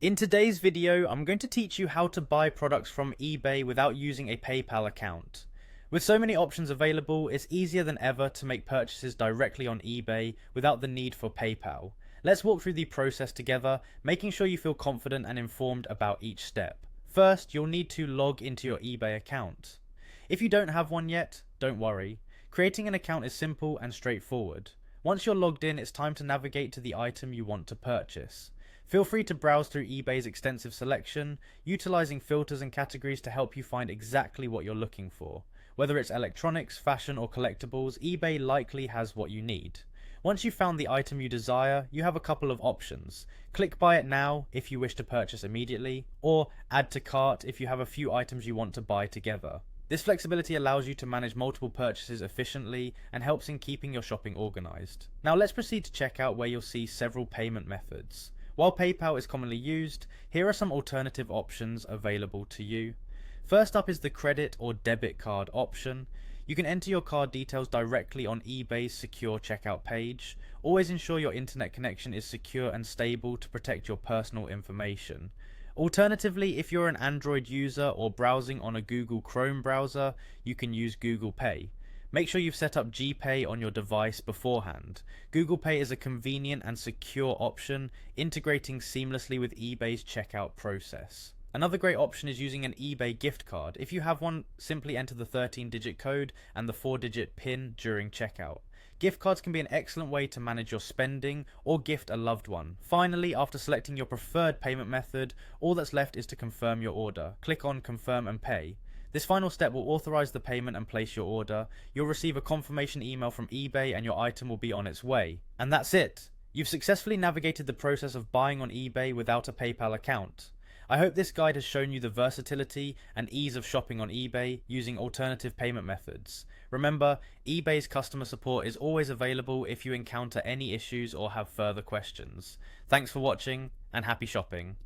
In today's video, I'm going to teach you how to buy products from eBay without using a PayPal account. With so many options available, it's easier than ever to make purchases directly on eBay without the need for PayPal. Let's walk through the process together, making sure you feel confident and informed about each step. First, you'll need to log into your eBay account. If you don't have one yet, don't worry. Creating an account is simple and straightforward. Once you're logged in, it's time to navigate to the item you want to purchase. Feel free to browse through eBay's extensive selection, utilizing filters and categories to help you find exactly what you're looking for. Whether it's electronics, fashion, or collectibles, eBay likely has what you need. Once you've found the item you desire, you have a couple of options. Click Buy It Now if you wish to purchase immediately, or Add to Cart if you have a few items you want to buy together. This flexibility allows you to manage multiple purchases efficiently and helps in keeping your shopping organized. Now let's proceed to checkout, where you'll see several payment methods. While PayPal is commonly used, here are some alternative options available to you. First up is the credit or debit card option. You can enter your card details directly on eBay's secure checkout page. Always ensure your internet connection is secure and stable to protect your personal information. Alternatively, if you're an Android user or browsing on a Google Chrome browser, you can use Google Pay. Make sure you've set up GPay on your device beforehand. Google Pay is a convenient and secure option, integrating seamlessly with eBay's checkout process. Another great option is using an eBay gift card. If you have one, simply enter the 13-digit code and the 4-digit PIN during checkout. Gift cards can be an excellent way to manage your spending or gift a loved one. Finally, after selecting your preferred payment method, all that's left is to confirm your order. Click on Confirm and Pay. This final step will authorize the payment and place your order. You'll receive a confirmation email from eBay and your item will be on its way. And that's it! You've successfully navigated the process of buying on eBay without a PayPal account. I hope this guide has shown you the versatility and ease of shopping on eBay using alternative payment methods. Remember, eBay's customer support is always available if you encounter any issues or have further questions. Thanks for watching, and happy shopping.